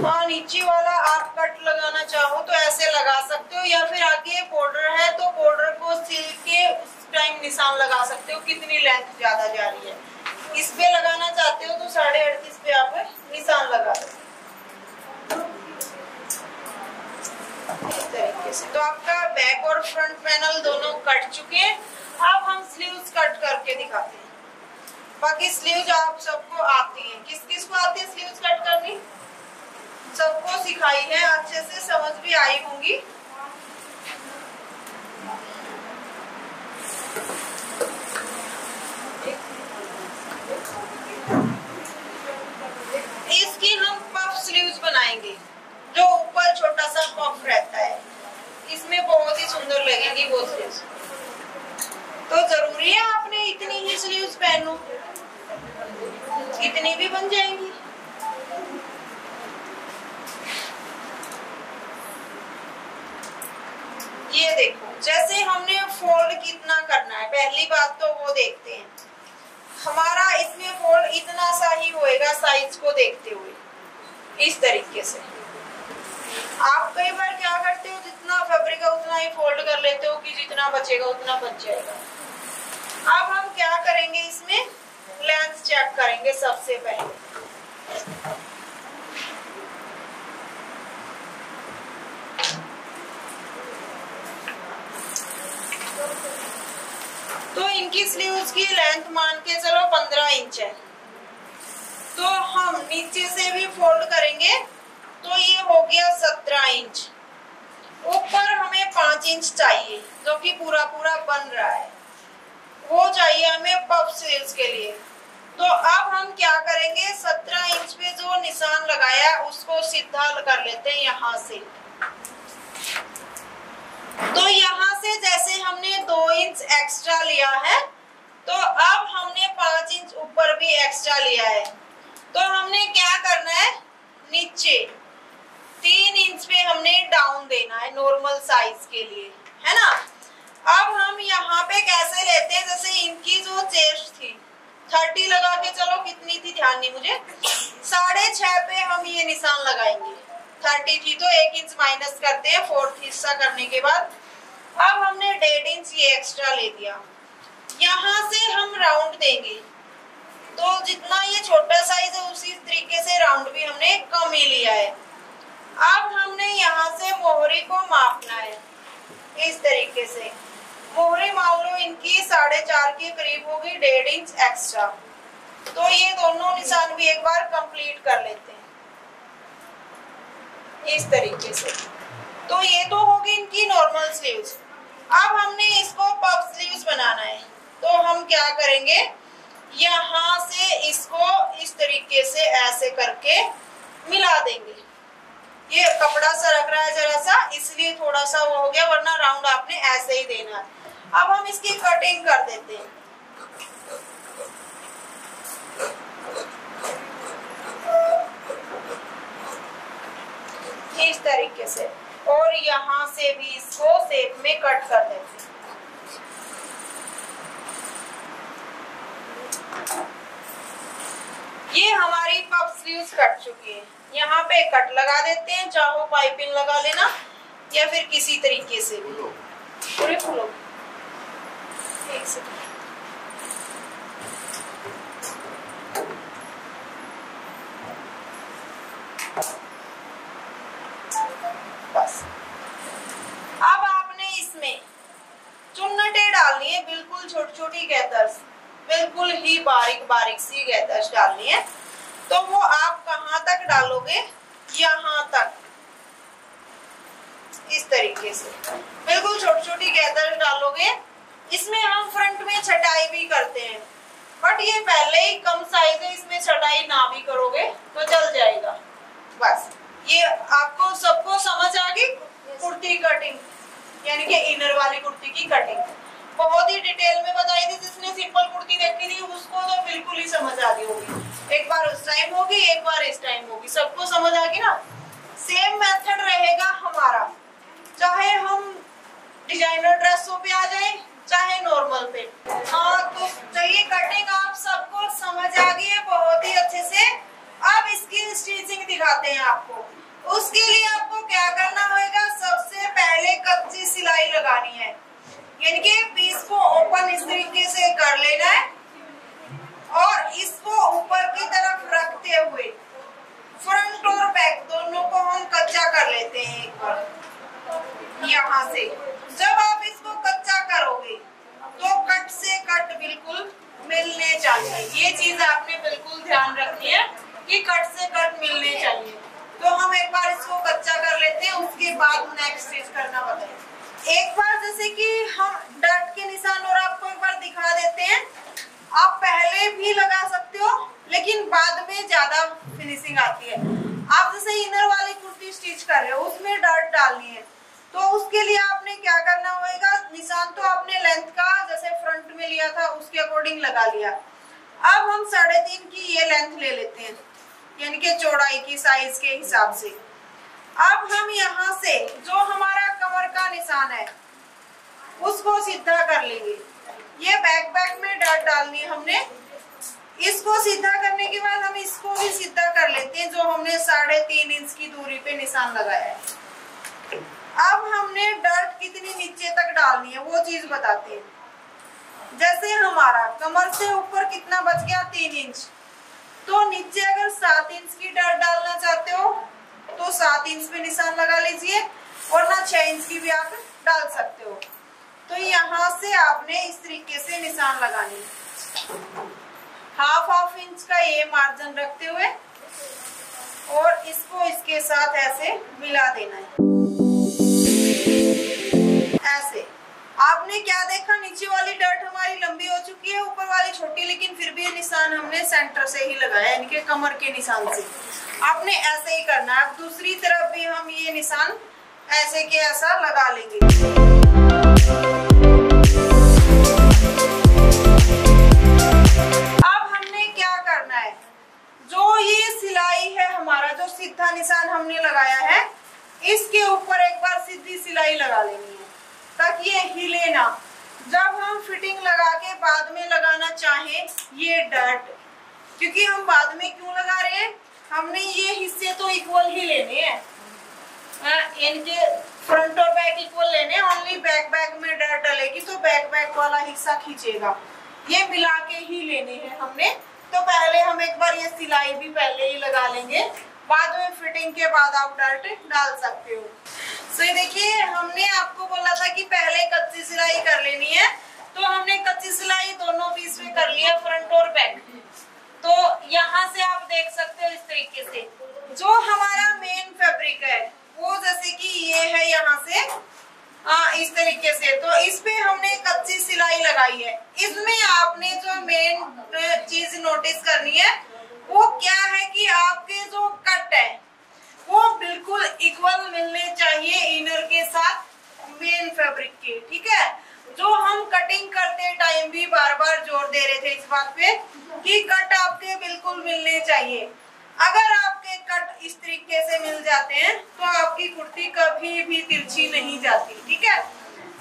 हाँ, नीचे वाला आप कट लगाना चाहो तो ऐसे लगा सकते हो, या फिर आगे बॉर्डर है तो बॉर्डर को सिल के उस टाइम निशान लगा सकते हो कितनी लेंथ ज्यादा जा रही है। इस पे लगाना चाहते हो तो 38.5 पे आप निशान लगा दो इस तरीके से। तो आपका बैक और फ्रंट पैनल दोनों कट चुके हैं। अब हम स्लीव्स कट करके दिखाते हैं। बाकी स्लीव्स आप सबको आती है, किस किस को आती है स्लीव्स कट करनी? सबको सिखाई है, अच्छे से समझ भी आई होंगी। इसकी हम पफ स्लीव्स बनाएंगे, जो ऊपर छोटा सा पफ रहता है, इसमें बहुत ही सुंदर लगेंगी वो स्लीव्स। तो जरूरी है आपने इतनी ही स्लीव्स पहनो, इतनी भी बन जाएंगी। ये देखो, जैसे हमने फोल्ड कितना करना है, पहली बात तो वो देखते हैं। हमारा इसमें फोल्ड इतना सा ही होएगा साइज को देखते हुए, इस तरीके से। आप कई बार क्या करते हो, जितना फैब्रिक है उतना ही फोल्ड कर लेते हो कि जितना बचेगा उतना बच जाएगा। अब हम क्या करेंगे, इसमें लेंथ चेक करेंगे सबसे पहले। तो इनकी स्लीव्स की लेंथ मान के चलो 15 इंच है। तो हम नीचे से भी फोल्ड करेंगे तो ये हो गया 17 इंच। ऊपर हमें 5 इंच चाहिए जो कि पूरा पूरा बन रहा है, वो चाहिए हमें पफ स्लीव्स के लिए। तो अब हम क्या करेंगे, 17 इंच पे जो निशान लगाया उसको सीधा कर लेते हैं यहाँ से। तो यहाँ से जैसे हमने 2 इंच एक्स्ट्रा लिया है, तो अब हमने 5 इंच ऊपर भी एक्स्ट्रा लिया है। तो हमने क्या करना है, नीचे 3 इंच पे हमने डाउन देना है नॉर्मल साइज के लिए, है ना। अब हम यहाँ पे कैसे लेते हैं, जैसे इनकी जो चेस्ट थी 30 लगा के, चलो कितनी थी ध्यान नहीं मुझे, 6.5 पे हम ये निशान लगाएंगे। 30 थी तो 1 इंच माइनस करते हैं 4th हिस्सा करने के बाद। अब हमने 1.5 इंच ये एक्स्ट्रा ले दिया। यहाँ से हम राउंड देंगे, तो जितना ये छोटा साइज है उसी तरीके से राउंड भी हमने कम ही लिया है। अब हमने यहाँ से मोहरी को मापना है, इस तरीके से। मोहरी मान लो इनकी 4.5 के करीब होगी, 1.5 इंच एक्स्ट्रा। तो ये दोनों निशान भी एक बार कंप्लीट कर लेते हैं, इस तरीके से। तो ये तो होगी इनकी नॉर्मल स्लीव्स। अब हमने इसको पफ स्लीव्स बनाना है, तो हम क्या करेंगे, यहाँ से इसको इस तरीके से ऐसे करके मिला देंगे। ये कपड़ा सरक रहा है जरा सा, इसलिए थोड़ा सा वो हो गया, वरना राउंड आपने ऐसे ही देना है। अब हम इसकी कटिंग कर देते हैं। इस तरीके से, और यहाँ से भी इसको शेप में कट कर देते हैं। ये हमारी पफ स्लीव्स कट चुकी है। यहाँ पे कट लगा देते हैं, चाहो पाइपिंग लगा लेना या फिर किसी तरीके से भी। पूरे फूलों एक सेकंड, बस। अब आपने इसमें चुन्नटें डालनी है, बिल्कुल छोटी छोटी गैदर्स, बिल्कुल ही बारीक बारीक सी गैदर्स डालनी है। तो वो आप कहाँ तक डालोगे, यहाँ तक, इस तरीके से बिल्कुल छोटी छोटी गैदर्स डालोगे। इसमें हम फ्रंट में छटाई भी करते हैं, बट ये पहले ही कम साइज है, इसमें छटाई ना भी करोगे तो चल जाएगा। बस ये आपको सबको समझ आ गई कुर्ती कटिंग, यानी कि इनर वाली कुर्ती की कटिंग। बहुत ही डिटेल में बताई थी, जिसने सिंपल कुर्ती देखी थी उसको तो बिल्कुल ही समझ आ गई होगी। एक बार उस टाइम होगी, एक बार इस टाइम होगी, सबको समझ आ गई ना। सेम मेथड रहेगा हमारा, चाहे हम डिजाइनर ड्रेसों पे आ जाए चाहे नॉर्मल पे। हाँ, तो चलिए कटिंग आप सबको समझ आ गई है बहुत ही अच्छे से। अब इसकी स्टिचिंग दिखाते हैं आपको। उसके लिए आपको क्या करना होगा, सबसे पहले कच्ची सिलाई लगानी है, यानी कि पीस को ओपन इस तरीके से कर लेना है और इसको ऊपर की तरफ रखते हुए फ्रंट और बैक दोनों को हम कच्चा कर लेते हैं एक बार यहाँ से। जब आप इसको कच्चा करोगे तो कट से कट बिल्कुल मिलने चाहिए, ये चीज आपने बिल्कुल ध्यान रखनी है कि कट से कट मिलने चाहिए। तो हम एक बार इसको कच्चा कर लेते हैं, उसके बाद नेक्स्ट स्टिच करना बताएं। एक बार जैसे कि हम डॉट के निशान और आपको एक बार दिखा देते हैं। आप पहले भी लगा सकते हो, लेकिन बाद में ज्यादा फिनिशिंग आती है। आप जैसे इनर वाली कुर्ती स्टिच कर रहे हो, उसमें डॉट डालनी है, तो उसके लिए आपने क्या करना होगा, निशान तो आपने लेंथ का जैसे फ्रंट में लिया था उसके अकॉर्डिंग लगा लिया। अब हम 3.5 की ये लेंथ ले लेते हैं, यानी कि चौड़ाई की साइज के हिसाब से। अब हम यहाँ से जो हमारा कमर का निशान है उसको सीधा कर लेंगे। ये बैक में डॉट डालनी है हमने, इसको सीधा करने के बाद हम इसको भी सीधा कर लेते हैं, जो हमने 3.5 इंच की दूरी पे निशान लगाया है। अब हमने डर्ट कितनी नीचे तक डालनी है वो चीज बताते हैं। जैसे हमारा कमर से ऊपर कितना बच गया 3 इंच, तो नीचे अगर 7 इंच की डर्ट डालना चाहते हो तो 7 इंच पे निशान लगा लीजिए, वरना 6 इंच की भी आप डाल सकते हो। तो यहाँ से आपने इस तरीके से निशान लगानी है, हाफ इंच का ये मार्जिन रखते हुए, और इसको इसके साथ ऐसे मिला देना है। ऐसे आपने क्या देखा, नीचे वाली डर्ट हमारी लंबी हो चुकी है, ऊपर वाली छोटी, लेकिन फिर भी निशान हमने सेंटर से ही लगाया, यानी कि कमर के निशान से। आपने ऐसे ही करना है। अब दूसरी तरफ भी हम ये निशान ऐसे के ऐसा लगा लेंगे। अब हमने क्या करना है, जो ये सिलाई है हमारा, जो सीधा निशान हमने लगाया है, इसके ऊपर एक बार सीधी सिलाई लगा लेनी है ताकि ये हिले ना। जब हम फिटिंग लगा के बाद में लगाना चाहें ये डर्ट, क्योंकि हम बाद में क्यों लगा रहे हैं, हमने ये हिस्से तो इक्वल ही लेने हैं, इनके फ्रंट और बैक इक्वल लेने, ओनली बैक में डर्ट डलेगी तो बैक वाला हिस्सा खींचेगा, ये मिला के ही लेने हैं हमने। तो पहले हम एक बार ये सिलाई भी पहले ही लगा लेंगे, बाद में फिटिंग के बाद आप डर्ट डाल सकते हो। तो ये देखिए, हमने आपको बोला था कि पहले कच्ची सिलाई कर लेनी है, तो हमने कच्ची सिलाई दोनों पीस में कर लिया, फ्रंट और बैक। तो यहाँ से आप देख सकते हो इस तरीके से जो हमारा मेन फैब्रिक है वो, जैसे कि ये है यहाँ से इस तरीके से, तो इस पे हमने कच्ची सिलाई लगाई है। इसमें आपने जो मेन चीज नोटिस करनी है वो क्या है कि आपके जो कट है वो बिल्कुल इक्वल मिलने चाहिए इनर के साथ मेन फैब्रिक के, ठीक है। जो हम कटिंग करते टाइम भी बार बार जोर दे रहे थे इस बात पे कि कट आपके बिल्कुल मिलने चाहिए। अगर आपके कट इस तरीके से मिल जाते हैं तो आपकी कुर्ती कभी भी तिरछी नहीं जाती, ठीक है।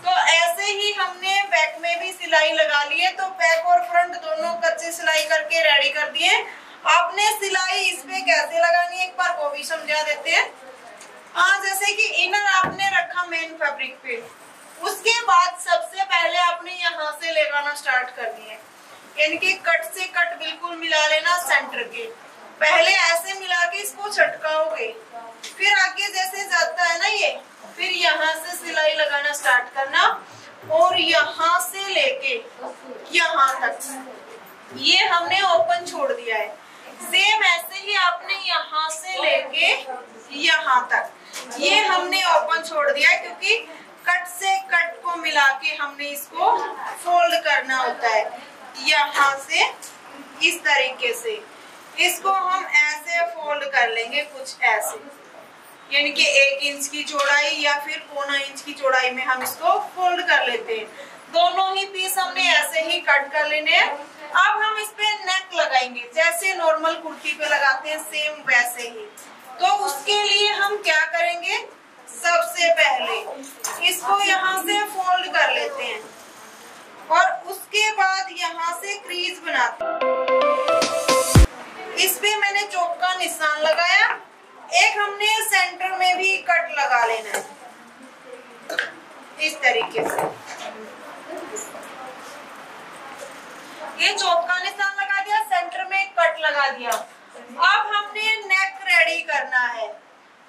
तो ऐसे ही हमने बैक में भी सिलाई लगा ली है, तो बैक और फ्रंट दोनों कच्चे सिलाई करके रेडी कर दिए। आपने सिलाई इस पे कैसे लगानी है एक बार वो भी समझा देते हैं। जैसे कि इनर आपने रखा मेन फैब्रिक पे, उसके बाद सबसे पहले आपने यहाँ से लगाना स्टार्ट करनी है, यानी कि कट से कट बिल्कुल मिला लेना सेंटर के। पहले ऐसे मिला के इसको छटकाओगे, फिर आगे जैसे जाता है ना ये, फिर यहाँ से सिलाई लगाना स्टार्ट करना, और यहाँ से लेके यहाँ तक ये हमने ओपन छोड़ दिया है। सेम ऐसे ही आपने यहाँ से लेके यहाँ तक ये हमने ओपन छोड़ दिया है, क्योंकि कट से कट को मिला के हमने इसको फोल्ड करना होता है। यहाँ से इस तरीके से इसको हम ऐसे फोल्ड कर लेंगे, कुछ ऐसे, यानी कि 1 इंच की चौड़ाई या फिर 1.25 इंच की चौड़ाई में हम इसको फोल्ड कर लेते हैं। दोनों ही पीस हमने ऐसे ही कट कर लेने हैं। अब हम इस पे नेक लगाएंगे, जैसे नॉर्मल कुर्ती पे लगाते हैं सेम वैसे ही। तो उसके लिए हम क्या करेंगे, सबसे पहले इसको यहाँ से फोल्ड कर लेते हैं और उसके बाद यहाँ से क्रीज बनाते हैं। इस पे मैंने चौक का निशान लगाया, एक हमने सेंटर में भी कट लगा लेना है इस तरीके से। ये चौक का निशान लगा दिया, सेंटर में कट लगा दिया। अब हमने नेक रेडी करना है,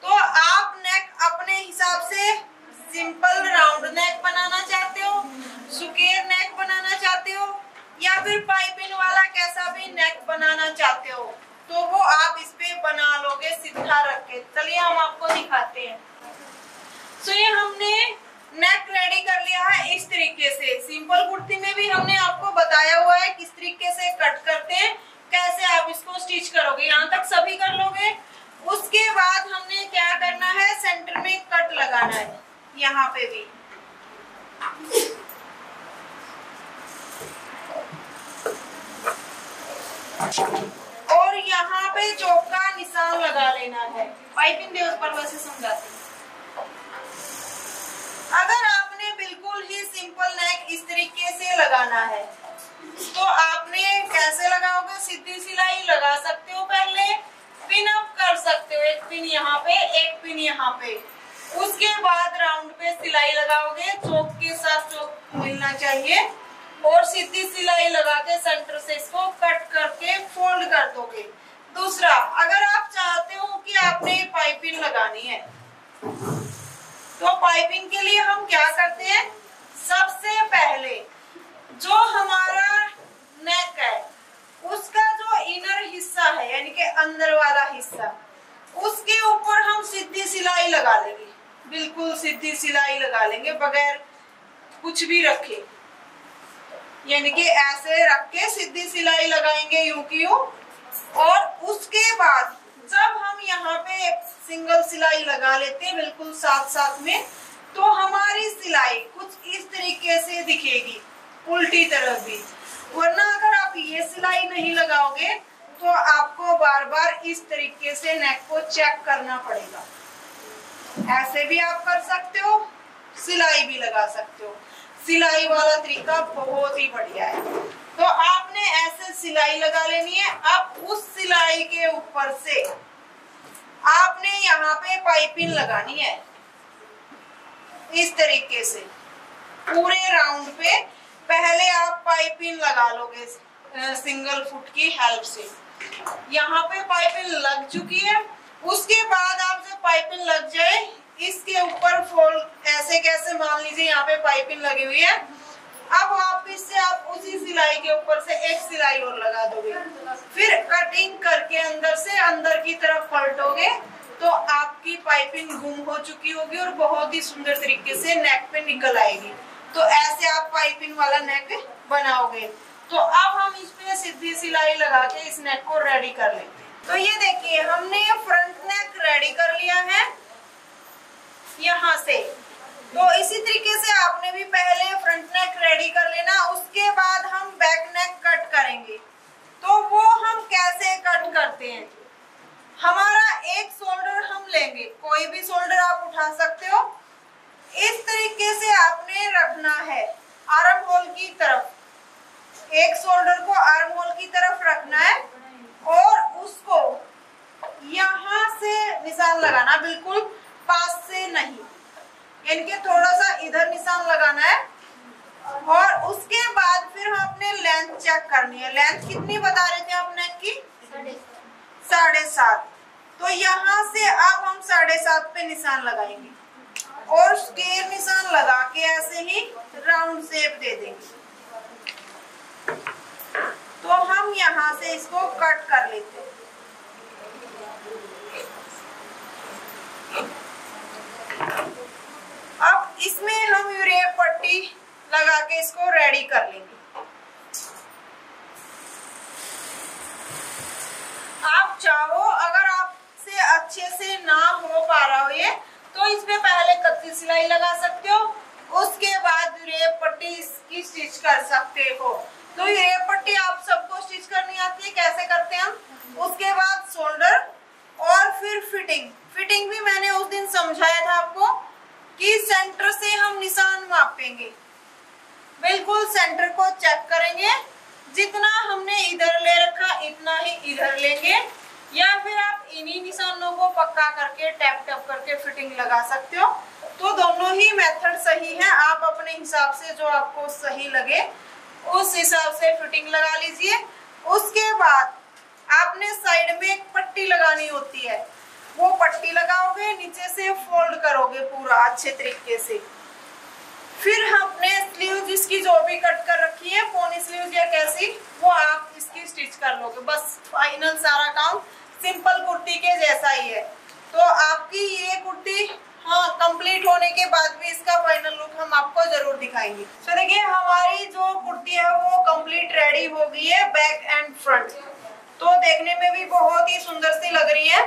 तो आप नेक अपने हिसाब से सिंपल राउंड नेक बनाना चाहते हो, स्क्वायर नेक बनाना चाहते हो, या फिर पाइपिंग वाला कैसा भी नेक बनाना चाहते हो, तो वो आप इस पे बना लोगे सीधा रख के। चलिए हम आपको दिखाते हैं। तो ये हमने नेक रेडी कर लिया है इस तरीके से। सिंपल कुर्ती में भी हमने आपको बताया हुआ है किस तरीके से कट करते हैं, कैसे आप इसको स्टिच करोगे, यहाँ तक सभी कर लोगे। उसके बाद हमने क्या करना है, सेंटर में कट लगाना है, यहाँ पे भी और यहाँ पे चौक का निशान लगा लेना है। पाइपिंग दे उस पर वैसे समझाते हैं। अगर आपने बिल्कुल ही सिंपल नेक इस तरीके से लगाना है तो आपने कैसे लगाओगे, सीधे पिन यहाँ पे, एक पिन यहाँ पे। उसके बाद राउंड पे सिलाई लगाओगे, चौक के साथ चौक मिलना चाहिए और सीधी सिलाई लगा के सेंटर से इसको कट करके फोल्ड कर दोगे। दूसरा, अगर आप चाहते हो कि आपने पाइपिंग लगानी है तो पाइपिंग के लिए हम क्या करते हैं, सबसे पहले जो हमारा नेक है उसका जो इनर हिस्सा है यानी कि अंदर वाला हिस्सा, उसके ऊपर हम सीधी सिलाई लगा लेंगे, बिल्कुल सीधी सिलाई लगा लेंगे बगैर कुछ भी रखे, यानी कि ऐसे रख के सीधी सिलाई लगाएंगे यूं की यूं। और उसके बाद जब हम यहाँ पे सिंगल सिलाई लगा लेते हैं बिल्कुल साथ साथ में, तो हमारी सिलाई कुछ इस तरीके से दिखेगी, उल्टी तरफ भी। वरना अगर आप ये सिलाई नहीं लगाओगे तो आपको बार बार इस तरीके से नेक को चेक करना पड़ेगा। ऐसे भी आप कर सकते हो, सिलाई भी लगा सकते हो। सिलाई वाला तरीका बहुत ही बढ़िया है। तो आपने ऐसे सिलाई लगा लेनी है। अब उस सिलाई के ऊपर से आपने यहाँ पे पाइपिंग लगानी है इस तरीके से पूरे राउंड पे। पहले आप पाइपिंग लगा लोगे सिंगल फुट की हेल्प से। यहाँ पे पाइपिंग लग चुकी है। उसके बाद आप जब पाइपिंग लग जाए इसके ऊपर फोल्ड ऐसे कैसे, मान लीजिए यहाँ पे पाइपिंग लगी हुई है, अब वापिस से आप उसी सिलाई के ऊपर से एक सिलाई और लगा दोगे, फिर कटिंग करके अंदर से अंदर की तरफ पलटोगे तो आपकी पाइपिंग गुम हो चुकी होगी और बहुत ही सुंदर तरीके से नेक पे निकल आएगी। तो ऐसे आप पाइपिंग वाला नेक बनाओगे। तो अब हम इस पे सीधी सिलाई लगा के इस नेक को रेडी कर लेते हैं। तो ये देखिए हमने फ्रंट नेक रेडी कर लिया है यहाँ से। तो इसी तरीके से आपने भी पहले फ्रंट नेक रेडी कर लेना। उसके बाद हम बैक नेक कट करेंगे। तो वो हम कैसे कट करते हैं, हमारा एक शोल्डर हम लेंगे, कोई भी शोल्डर आप उठा सकते हो। इस तरीके से आपने रखना है आर्म होल की तरफ, एक शोल्डर को आर्म होल की तरफ रखना है और उसको यहाँ से निशान लगाना, बिल्कुल पास से नहीं, इनके थोड़ा सा इधर निशान लगाना है। और उसके बाद फिर हम अपने लेंथ चेक करनी है। लेंथ कितनी बता रहे थे आप नेक की? 7.5। तो यहाँ से अब हम 7.5 पे निशान लगाएंगे और स्केल निशान लगा के ऐसे ही राउंड शेप दे देंगे। तो हम यहाँ से इसको कट कर लेते हैं। अब इसमें हम यूरेप पट्टी लगा के इसको रेडी कर लेंगे। आप चाहो अगर आपसे अच्छे से ना हो पा रहा हो ये, तो इस पे पहले कच्ची सिलाई लगा सकते हो, उसके बाद यूरेप पट्टी इसकी स्टिच कर सकते हो। तो यूरेप पट्टी आप सबको स्टिच करनी आती है, कैसे करते हैं हम। उसके बाद शोल्डर और फिर फिटिंग। फिटिंग भी मैंने उस दिन समझाया था आपको कि सेंटर से हम निशान मापेंगे, बिल्कुल सेंटर को चेक करेंगे, जितना हमने इधर ले रखा इतना ही इधर लेंगे, या फिर आप इन्हीं निशानों को पक्का करके टैप टैप करके फिटिंग लगा सकते हो। तो दोनों ही मेथड सही है, आप अपने हिसाब से जो आपको सही लगे उस हिसाब से फिटिंग लगा लीजिए। उसके बाद आपने साइड में एक पट्टी लगानी होती है, वो पट्टी लगाओगे, नीचे से फोल्ड करोगे पूरा अच्छे तरीके से। फिर हमने स्लीव इसकी जो भी कट कर रखी है, पोनी स्लीव या कैसी, वो आप इसकी स्टिच कर लोगे। बस फाइनल सारा काम सिंपल कुर्ती के जैसा ही है। तो आपकी ये कुर्ती कंप्लीट होने के बाद भी इसका फाइनल लुक हम आपको जरूर दिखाएंगे। तो देखिए हमारी जो कुर्ती है वो कंप्लीट रेडी हो गई है, बैक एंड फ्रंट। तो देखने में भी बहुत ही सुंदर सी लग रही है।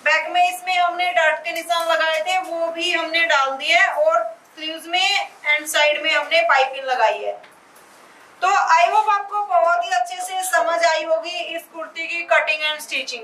बैक में इसमें हमने डॉट के निशान लगाए थे, वो भी हमने डाल दिए और स्लीव्स में एंड साइड में हमने पाइपिंग लगाई है। तो आई होप आपको बहुत ही अच्छे से समझ आई होगी इस कुर्ती की कटिंग एंड स्टिचिंग।